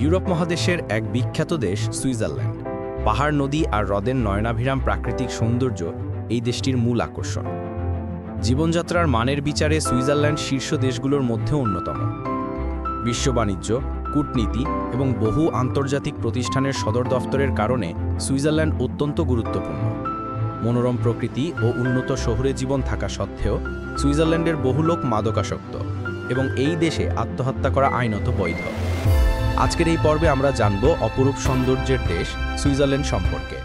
Europe মহাদেশের এক বিখ্যাত দেশ সুইজারল্যান্ড। পাহাড়, নদী আর হ্রদের নয়নাভিরাম প্রাকৃতিক সৌন্দর্য এই দেশটির মূল আকর্ষণ। জীবনযাত্রার মানের বিচারে সুইজারল্যান্ড শীর্ষ দেশগুলোর মধ্যে অন্যতম। বিশ্ব বাণিজ্য, কূটনীতি এবং বহু আন্তর্জাতিক প্রতিষ্ঠানের সদর দফতরের কারণে সুইজারল্যান্ড অত্যন্ত গুরুত্বপূর্ণ। মনোরম প্রকৃতি ও উন্নত শহুরে জীবন থাকা সত্ত্বেও সুইজারল্যান্ডের বহু লোক মাদকাসক্ত এবং এই দেশে আত্মহত্যা করা আইনত বৈধ। আজকের এই পর্বে আমরা জানব অপরূপ সৌন্দর্যের দেশ সুইজারল্যান্ড সম্পর্কে।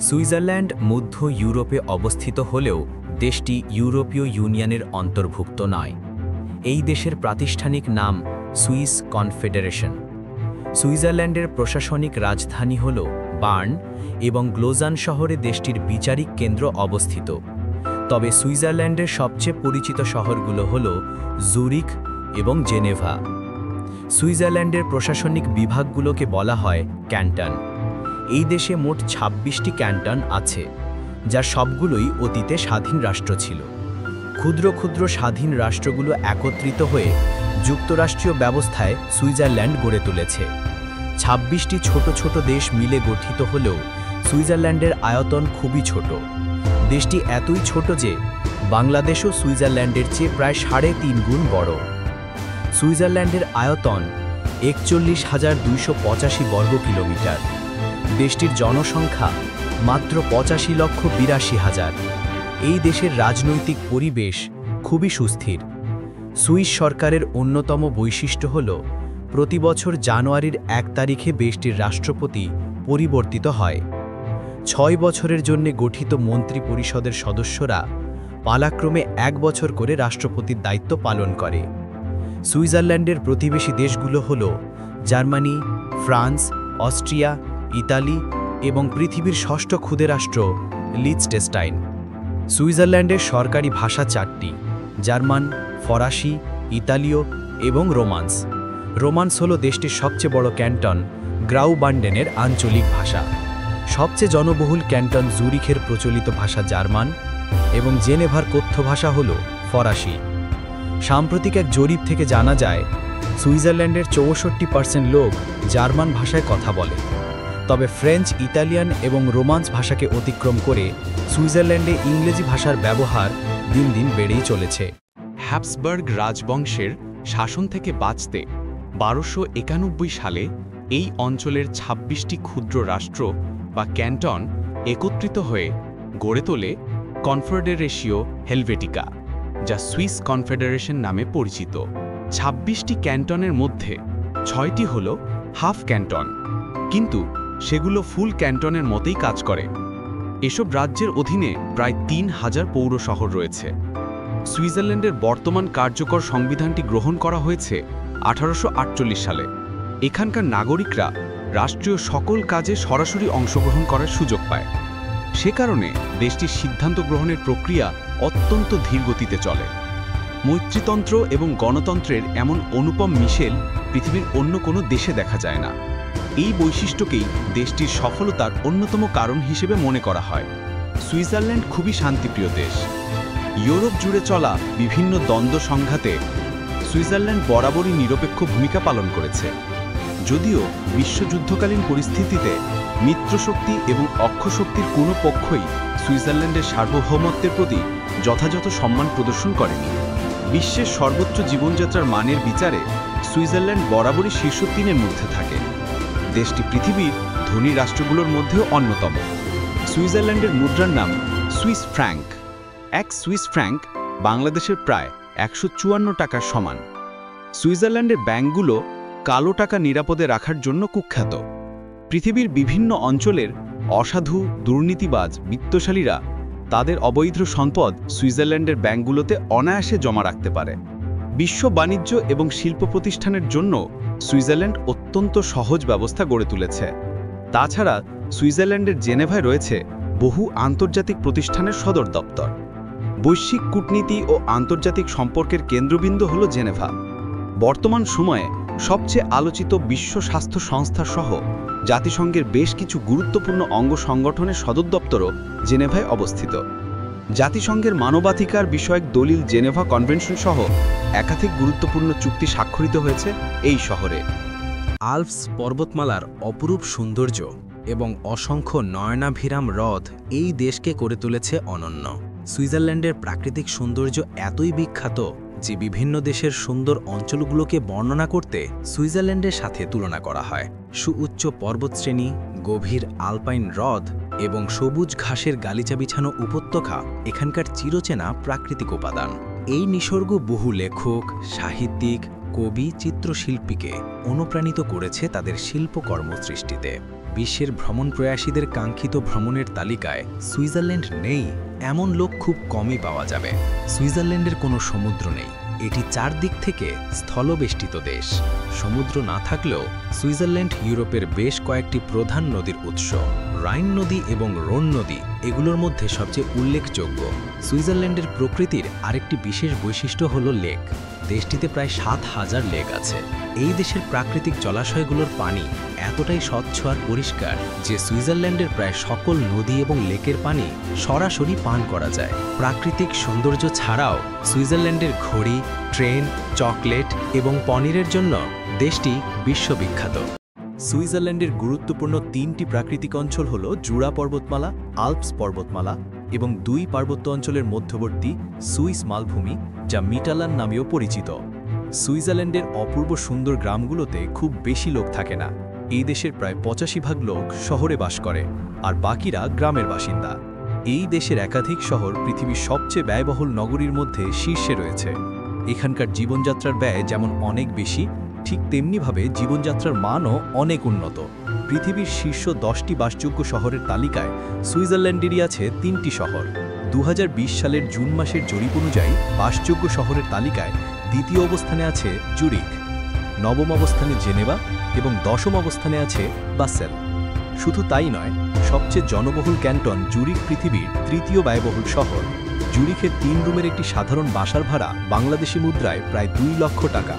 সুইজারল্যান্ড মধ্য ইউরোপে অবস্থিত হলেও দেশটি ইউরোপীয় ইউনিয়নের অন্তর্ভুক্ত নয়। এই দেশের প্রাতিষ্ঠানিক নাম সুইস কনফেডারেশন। সুইজারল্যান্ডের প্রশাসনিক রাজধানী হল বার্ন এবং গ্লোজান শহরে দেশটির বিচারিক কেন্দ্র অবস্থিত। তবে সুইজারল্যান্ডের সবচেয়ে পরিচিত শহরগুলো হল জুরিখ এবং জেনেভা। সুইজারল্যান্ডের প্রশাসনিক বিভাগগুলোকে বলা হয় ক্যান্টন। এই দেশে মোট ২৬টি ক্যান্টন আছে, যার সবগুলোই অতীতে স্বাধীন রাষ্ট্র ছিল। ক্ষুদ্র ক্ষুদ্র স্বাধীন রাষ্ট্রগুলো একত্রিত হয়ে যুক্তরাষ্ট্রীয় ব্যবস্থায় সুইজারল্যান্ড গড়ে তুলেছে। ২৬টি ছোট ছোট দেশ মিলে গঠিত হলেও সুইজারল্যান্ডের আয়তন খুবই ছোট। দেশটি এতই ছোট যে বাংলাদেশও সুইজারল্যান্ডের চেয়ে প্রায় ৩.৫ গুণ বড়। সুইজারল্যান্ডের আয়তন ৪১,২৮৫ বর্গ কিলোমিটার। দেশটির জনসংখ্যা মাত্র ৮৫,৮২,০০০। এই দেশের রাজনৈতিক পরিবেশ খুবই সুস্থির। সুইস সরকারের অন্যতম বৈশিষ্ট্য হল প্রতি বছর জানুয়ারির ১ তারিখে দেশটির রাষ্ট্রপতি পরিবর্তিত হয়। ৬ বছরের জন্য গঠিত মন্ত্রী পরিষদের সদস্যরা পালাক্রমে ১ বছর করে রাষ্ট্রপতির দায়িত্ব পালন করে। সুইজারল্যান্ডের প্রতিবেশী দেশগুলো হল জার্মানি, ফ্রান্স, অস্ট্রিয়া, ইতালি এবং পৃথিবীর ষষ্ঠ ক্ষুদে রাষ্ট্র লিচটেনস্টাইন। সুইজারল্যান্ডের সরকারি ভাষা ৪টি: জার্মান, ফরাসি, ইতালীয় এবং রোমান্স। রোমান্স হল দেশটির সবচেয়ে বড় ক্যান্টন গ্রাউবান্ডেনের আঞ্চলিক ভাষা। সবচেয়ে জনবহুল ক্যান্টন জুরিখের প্রচলিত ভাষা জার্মান এবং জেনেভার কথ্য ভাষা হল ফরাসি। সাম্প্রতিক এক জরিপ থেকে জানা যায় সুইজারল্যান্ডের ৬৪% লোক জার্মান ভাষায় কথা বলে। তবে ফ্রেঞ্চ, ইতালিয়ান এবং রোমান্স ভাষাকে অতিক্রম করে সুইজারল্যান্ডে ইংরেজি ভাষার ব্যবহার দিন দিন বেড়েই চলেছে। হ্যাবসবার্গ রাজবংশের শাসন থেকে বাঁচতে ১২৯১ সালে এই অঞ্চলের ২৬টি ক্ষুদ্র রাষ্ট্র বা ক্যান্টন একত্রিত হয়ে গড়ে তোলে কনফেডারেশিও হেলভেটিকা, যা সুইস কনফেডারেশন নামে পরিচিত। ২৬টি ক্যান্টনের মধ্যে ৬টি হল হাফ ক্যান্টন, কিন্তু সেগুলো ফুল ক্যান্টনের মতেই কাজ করে। এসব রাজ্যের অধীনে প্রায় ৩,০০০ পৌর শহর রয়েছে। সুইজারল্যান্ডের বর্তমান কার্যকর সংবিধানটি গ্রহণ করা হয়েছে ১৮৪৮ সালে। এখানকার নাগরিকরা রাষ্ট্রীয় সকল কাজে সরাসরি অংশগ্রহণ করার সুযোগ পায়। সে কারণে দেশটির সিদ্ধান্ত গ্রহণের প্রক্রিয়া অত্যন্ত ধীর গতিতে চলে। মৈত্রীতন্ত্র এবং গণতন্ত্রের এমন অনুপম মিশেল পৃথিবীর অন্য কোনো দেশে দেখা যায় না। এই বৈশিষ্ট্যকেই দেশটির সফলতার অন্যতম কারণ হিসেবে মনে করা হয়। সুইজারল্যান্ড খুবই শান্তিপ্রিয় দেশ। ইউরোপ জুড়ে চলা বিভিন্ন দ্বন্দ্ব সংঘাতে সুইজারল্যান্ড বরাবরই নিরপেক্ষ ভূমিকা পালন করেছে। যদিও বিশ্বযুদ্ধকালীন পরিস্থিতিতে মিত্রশক্তি এবং অক্ষশক্তির কোনো পক্ষই সুইজারল্যান্ডের সার্বভৌমত্বের প্রতি যথাযথ সম্মান প্রদর্শন করেনি। বিশ্বের সর্বোচ্চ জীবনযাত্রার মানের বিচারে সুইজারল্যান্ড বরাবরই শীর্ষ ৩-এর মধ্যে থাকে। দেশটি পৃথিবীর ধনী রাষ্ট্রগুলোর মধ্যেও অন্যতম। সুইজারল্যান্ডের মুদ্রার নাম সুইস ফ্র্যাঙ্ক। এক সুইস ফ্র্যাঙ্ক বাংলাদেশের প্রায় ১৫৪ টাকার সমান। সুইজারল্যান্ডের ব্যাংকগুলো কালো টাকা নিরাপদে রাখার জন্য কুখ্যাত। পৃথিবীর বিভিন্ন অঞ্চলের অসাধু, দুর্নীতিবাজ বিত্তশালীরা তাদের অবৈধ সম্পদ সুইজারল্যান্ডের ব্যাংকগুলোতে অনায়াসে জমা রাখতে পারে। বিশ্ব বাণিজ্য এবং শিল্প প্রতিষ্ঠানের জন্য সুইজারল্যান্ড অত্যন্ত সহজ ব্যবস্থা গড়ে তুলেছে। তাছাড়া সুইজারল্যান্ডের জেনেভায় রয়েছে বহু আন্তর্জাতিক প্রতিষ্ঠানের সদর দপ্তর। বৈশ্বিক কূটনীতি ও আন্তর্জাতিক সম্পর্কের কেন্দ্রবিন্দু হল জেনেভা। বর্তমান সময়ে সবচেয়ে আলোচিত বিশ্ব স্বাস্থ্য সংস্থা সহ জাতিসংঘের বেশ কিছু গুরুত্বপূর্ণ অঙ্গ সংগঠনের সদর দপ্তরও জেনেভায় অবস্থিত। জাতিসংঘের মানবাধিকার বিষয়ক দলিল জেনেভা কনভেনশন সহ একাধিক গুরুত্বপূর্ণ চুক্তি স্বাক্ষরিত হয়েছে এই শহরে। আল্পস পর্বতমালার অপরূপ সৌন্দর্য এবং অসংখ্য নয়নাভিরাম হ্রদ এই দেশকে করে তুলেছে অনন্য। সুইজারল্যান্ডের প্রাকৃতিক সৌন্দর্য এতই বিখ্যাত যে বিভিন্ন দেশের সুন্দর অঞ্চলগুলোকে বর্ণনা করতে সুইজারল্যান্ডের সাথে তুলনা করা হয়। সুউচ্চ পর্বতশ্রেণী, গভীর আলপাইন হ্রদ এবং সবুজ ঘাসের গালিচা বিছানো উপত্যকা এখানকার চিরচেনা প্রাকৃতিক উপাদান। এই নিসর্গ বহু লেখক, সাহিত্যিক, কবি, চিত্রশিল্পীকে অনুপ্রাণিত করেছে তাদের শিল্পকর্ম সৃষ্টিতে। বিশ্বের ভ্রমণ প্রয়াসীদের কাঙ্ক্ষিত ভ্রমণের তালিকায় সুইজারল্যান্ড নেই এমন লোক খুব কমই পাওয়া যাবে। সুইজারল্যান্ডের কোনো সমুদ্র নেই, এটি চারদিক থেকে স্থলবেষ্টিত দেশ। সমুদ্র না থাকলেও সুইজারল্যান্ড ইউরোপের বেশ কয়েকটি প্রধান নদীর উৎস। রাইন নদী এবং রোন নদী এগুলোর মধ্যে সবচেয়ে উল্লেখযোগ্য। সুইজারল্যান্ডের প্রকৃতির আরেকটি বিশেষ বৈশিষ্ট্য হল লেক। দেশটিতে প্রায় ৭,০০০ লেক আছে। এই দেশের প্রাকৃতিক জলাশয়গুলোর পানি এতটাই স্বচ্ছ আর পরিষ্কার যে সুইজারল্যান্ডের প্রায় সকল নদী এবং লেকের পানি সরাসরি পান করা যায়। প্রাকৃতিক সৌন্দর্য ছাড়াও সুইজারল্যান্ডের ঘড়ি, ট্রেন, চকলেট এবং পনিরের জন্য দেশটি বিশ্ববিখ্যাত। সুইজারল্যান্ডের গুরুত্বপূর্ণ ৩টি প্রাকৃতিক অঞ্চল হল জুরা পর্বতমালা, আল্পস পর্বতমালা এবং ২ পার্বত্য অঞ্চলের মধ্যবর্তী সুইস মালভূমি, যা মিটালান নামেও পরিচিত। সুইজারল্যান্ডের অপূর্ব সুন্দর গ্রামগুলোতে খুব বেশি লোক থাকে না। এই দেশের প্রায় ৮৫% লোক শহরে বাস করে আর বাকিরা গ্রামের বাসিন্দা। এই দেশের একাধিক শহর পৃথিবীর সবচেয়ে ব্যয়বহুল নগরীর মধ্যে শীর্ষে রয়েছে। এখানকার জীবনযাত্রার ব্যয় যেমন অনেক বেশি, ঠিক তেমনিভাবে জীবনযাত্রার মানও অনেক উন্নত। পৃথিবীর শীর্ষ 10টি বাসযোগ্য শহরের তালিকায় সুইজারল্যান্ডেরই আছে 3টি শহর। 2020 সালের জুন মাসের জরিপ অনুযায়ী বাসযোগ্য শহরের তালিকায় দ্বিতীয় অবস্থানে আছে জুরিখ, নবম অবস্থানে জেনেভা এবং 10ম অবস্থানে আছে বাসেল। শুধু তাই নয়, সবচেয়ে জনবহুল ক্যান্টন জুরিখ পৃথিবীর 3য় ব্যয়বহুল শহর। জুরিখের 3 রুমের একটি সাধারণ বাসার ভাড়া বাংলাদেশি মুদ্রায় প্রায় 2 লক্ষ টাকা।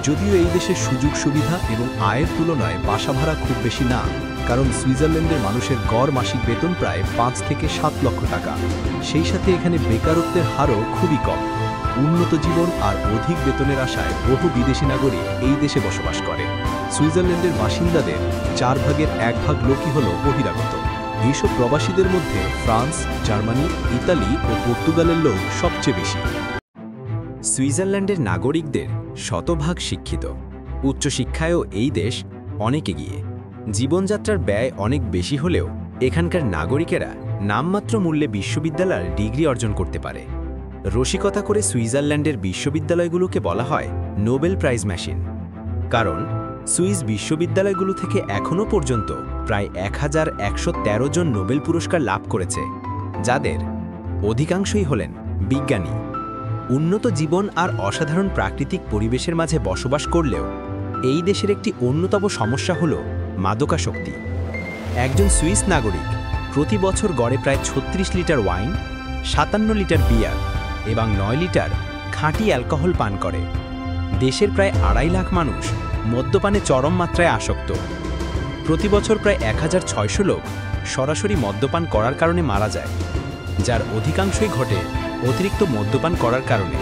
যদিও এই দেশের সুযোগ সুবিধা এবং আয়ের তুলনায় বাসা ভাড়া খুব বেশি না, কারণ সুইজারল্যান্ডের মানুষের গড় মাসিক বেতন প্রায় 5 থেকে 7 লক্ষ টাকা। সেই সাথে এখানে বেকারত্বের হারও খুবই কম। উন্নত জীবন আর অধিক বেতনের আশায় বহু বিদেশি নাগরিক এই দেশে বসবাস করে। সুইজারল্যান্ডের বাসিন্দাদের 4 ভাগের 1 ভাগ লোকই হল বহিরাগত। এইসব প্রবাসীদের মধ্যে ফ্রান্স, জার্মানি, ইতালি ও পর্তুগালের লোক সবচেয়ে বেশি। সুইজারল্যান্ডের নাগরিকদের শতভাগ শিক্ষিত। উচ্চশিক্ষায়ও এই দেশ অনেক এগিয়ে। জীবনযাত্রার ব্যয় অনেক বেশি হলেও এখানকার নাগরিকেরা নামমাত্র মূল্যে বিশ্ববিদ্যালয়ের ডিগ্রি অর্জন করতে পারে। রসিকতা করে সুইজারল্যান্ডের বিশ্ববিদ্যালয়গুলোকে বলা হয় নোবেল প্রাইজ মেশিন, কারণ সুইস বিশ্ববিদ্যালয়গুলো থেকে এখনও পর্যন্ত প্রায় 1113 জন নোবেল পুরস্কার লাভ করেছে, যাদের অধিকাংশই হলেন বিজ্ঞানী। উন্নত জীবন আর অসাধারণ প্রাকৃতিক পরিবেশের মাঝে বসবাস করলেও এই দেশের একটি অন্যতম সমস্যা হল মাদকাসক্তি। একজন সুইস নাগরিক প্রতি বছর গড়ে প্রায় 36 লিটার ওয়াইন, 57 লিটার বিয়ার এবং 9 লিটার খাঁটি অ্যালকোহল পান করে। দেশের প্রায় 2.5 লাখ মানুষ মদ্যপানে চরম মাত্রায় আসক্ত। প্রতি বছর প্রায় 1600 লোক সরাসরি মদ্যপান করার কারণে মারা যায়, যার অধিকাংশই ঘটে অতিরিক্ত মদ্যপান করার কারণে।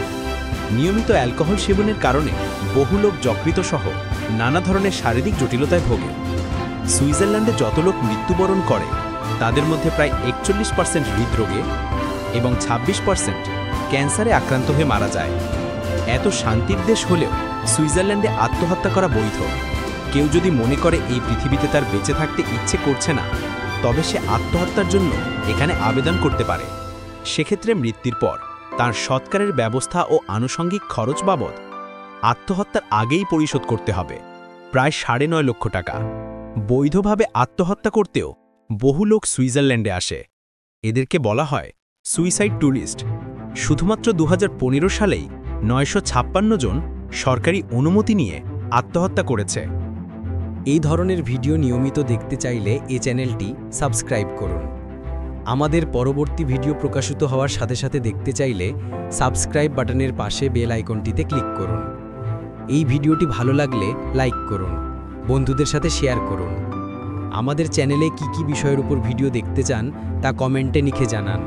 নিয়মিত অ্যালকোহল সেবনের কারণে বহু লোক যকৃত সহ নানা ধরনের শারীরিক জটিলতায় ভোগে। সুইজারল্যান্ডে যত লোক মৃত্যুবরণ করে তাদের মধ্যে প্রায় 41% হৃদরোগে এবং 26% ক্যান্সারে আক্রান্ত হয়ে মারা যায়। এত শান্তির দেশ হলেও সুইজারল্যান্ডে আত্মহত্যা করা বৈধ। কেউ যদি মনে করে এই পৃথিবীতে তার বেঁচে থাকতে ইচ্ছে করছে না, তবে সে আত্মহত্যার জন্য এখানে আবেদন করতে পারে। সেক্ষেত্রে মৃত্যুর পর তার সৎকারের ব্যবস্থা ও আনুষঙ্গিক খরচ বাবদ আত্মহত্যার আগেই পরিশোধ করতে হবে প্রায় 9.5 লক্ষ টাকা। বৈধভাবে আত্মহত্যা করতেও বহু লোক সুইজারল্যান্ডে আসে। এদেরকে বলা হয় সুইসাইড ট্যুরিস্ট। শুধুমাত্র 2015 সালেই 956 জন সরকারি অনুমতি নিয়ে আত্মহত্যা করেছে। এই ধরনের ভিডিও নিয়মিত দেখতে চাইলে এই চ্যানেলটি সাবস্ক্রাইব করুন। আমাদের পরবর্তী ভিডিও প্রকাশিত হওয়ার সাথে সাথে দেখতে চাইলে সাবস্ক্রাইব বাটনের পাশে বেল আইকনটিতে ক্লিক করুন। এই ভিডিওটি ভালো লাগলে লাইক করুন, বন্ধুদের সাথে শেয়ার করুন। আমাদের চ্যানেলে কি কি বিষয়ের উপর ভিডিও দেখতে চান তা কমেন্টে লিখে জানান।